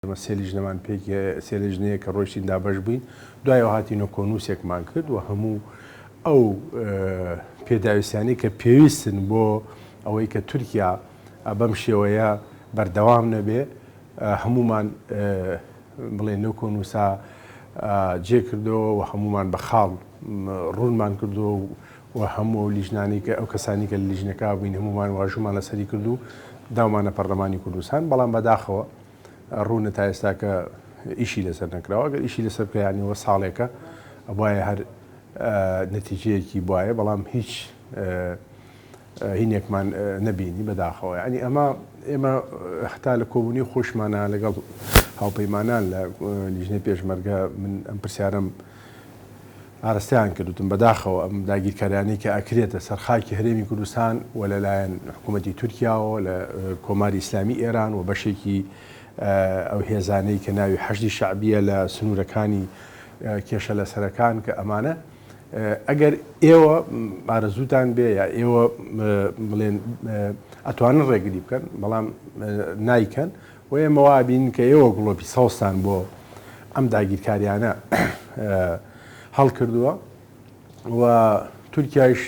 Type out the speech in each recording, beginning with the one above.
سێ لیژنەمان پێکی سێ لیژنەیە کە ڕۆیشتین دابەش بووین دوایەوە هاتینە کۆنووسێکمان کرد و هەموو ئەو پێداویستیانەی کە پێویستن بۆ ئەوەی کە تورکیا بەم شێوەیە بەردەوام نەبێ هەمومان بڵێن نەو کۆنووسا جێ کردەوە و هەمومان بە خاڵ ڕوونمان کردو و هەموو لیژنانی کە ئەو کەسانی کە لیژنەکە بووین هەمومان واژومان لەسەری کردو داومانە پەرلەمانی کوردستان بەڵام بەداخەوە ڕوونە تا ئێستا کە ئیشی لەسەر نەکراوە گەر ئیشی لەسەر بکەیانیەوە ساڵێکە ئەوایە هەر نەتیجەیەکی بواە بەڵام هیچ هینێکمان نەبینی بەداخەوە ینی ئێمە هەتا لە کۆبوونی خۆشمانە لەگەڵ هاوپەیمانان لە لیژنەی پێشمەرگە من ئەم پرسیارم ئاراستیان کردوتم بەداخەوە ئەم داگیرکاریانەی کە ئەکرێتە سەرخاکی هەرێمی کوردستان و لەلایەن حکوومەتی تورکیاوە لە کۆماری ئیسلامی ئێران و بەشێکی ئەو هێزانەی کە ناوی حەشدی شەعبیە لە سنوورەکانی کێشە لەسەرەکان کە ئەمانە ئەگەر ئێوە ئارەزووتان بێ یا ئێوە بڵێن ئەتوانن ڕێگری بکەن بەڵام نایکەن و ئێمە وابین کە ئێوە گڵۆپی سەوستان بۆ ئەم داگیرکاریانە هەڵکردووە و تورکیایش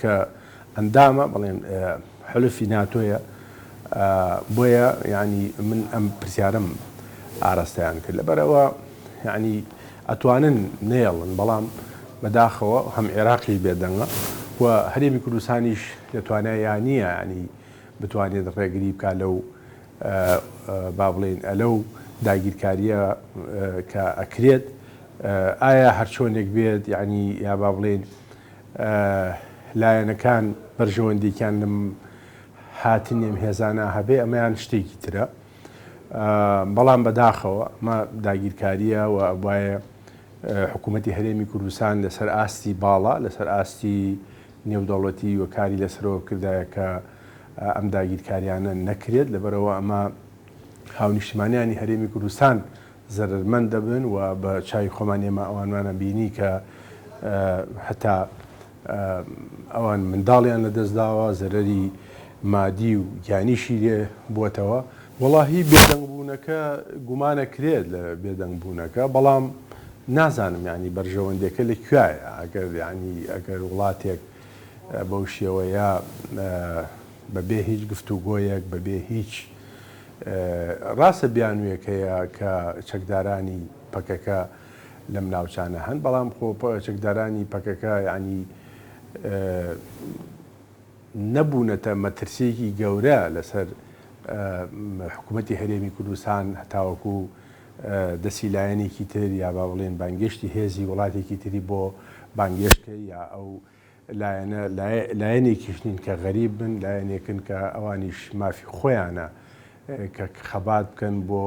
کە ئەندامە بڵێن حلفی ناتۆیە بۆیە ینی من ئەم پرسیارم ئاراستەیان کرد لەبەرەوە ینی ئەتوانن نێڵن بەڵام بەداخەوە هەم عێراقی بێدەنگە و هەرێمی کوردستانیش دەتوانایان نییە ینی بتوانێت ڕێگری بکە لەو با بڵێن ئەلەو داگیرکاریە کە ئەکرێت ئایا هەرچۆنێک بێت یعنی یا با بڵێن لایەنەکان بەرژەوەندێکیان لەم هاتنێم هێزانە هەبێ ئەمەیان شتێکی ترە بەڵام بەداخەوە ئەمە داگیرکاریە و وایە حکوومەتی هەرێمی کوردستان لەسەر ئاستی باڵا لەسەر ئاستی نێودەوڵەتی و کاری لەسەرەوە کردایە کە ئەم داگیرکاریانە نەکرێت لەبەرەوە ئەمە هاونیشتمانیانی هەرێمی کوردستان زەرمەند دەبن و بە چای خۆمان ئێمە ئەوانمانە بینی کە هەتا ئەوان منداڵیان لەدەستداوە زەرەری مادی و گیانیشی لێ بووەتەوە وەڵاهی بێدەنگبوونەکە گومانەکرێت لە بێدەنگبوونەکە بەڵام نازانم ینی بەرژەوەندەکە لەکوایە ئەگەر ینی ئەگەر وڵاتێک بەو شێوەیە بەبێ هیچ گفتوگۆیەک بەبێ هیچ ڕاستە بیانوویەکەیە کە چەکدارانی پەکەکە لەم ناوچانە هەن بەڵام خۆ چەکدارانی پەکەکە ینی نەبوونەتە مەترسیەکی گەورە لەسەر حکوومەتی هەرێمی کوردستان هەتاوەکو دەسی لایەنێکی تر یا با بڵێن بانگێشتی هێزی وڵاتێکی تری بۆ بانگێشتکە یا ئەو لایەنێکیش نین کە غەریب بن لایەنێکن کە ئەوانیش مافی خۆیانە کە خەبات بکەن بۆ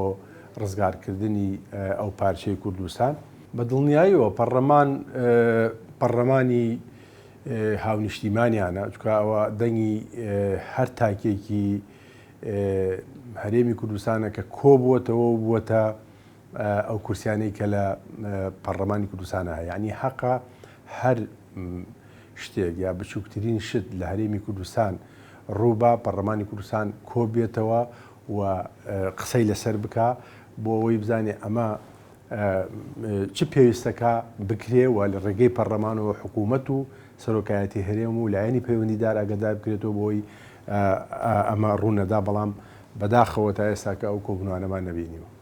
ڕزگارکردنی ئەو پارچەی کوردستان بە دڵنیاییەوە پەرلەمانی هاونیشتیمانیانە چکە ئەوە دەنگی هەر تاکێکی هەرێمی کوردستانە کە کۆبووەتەوە بووەتە ئەو کورسیانەی کە لە پەرلەمانی کوردستانە هەیە یعنی حەقا هەر شتێک یا بچووکترین شت لە هەرێمی کوردستان ڕووبا پەرلەمانی کوردستان کۆبێتەوە و قسەی لەسەر بکە بۆ ئەوەی بزانێ ئەمە چ پێویستەکە بکرێ و لە ڕێگەی پەرلەمانەوە حکوومەت و سەرۆکایەتی هەرێم و لایەنی پەیوەندیدار ئاگادار بکرێتەوە بۆی ئەمە ڕوونەدا بەڵام بەداخەوە تا ئێستا کە ئەو کۆبوونانەمان نەبینیوە.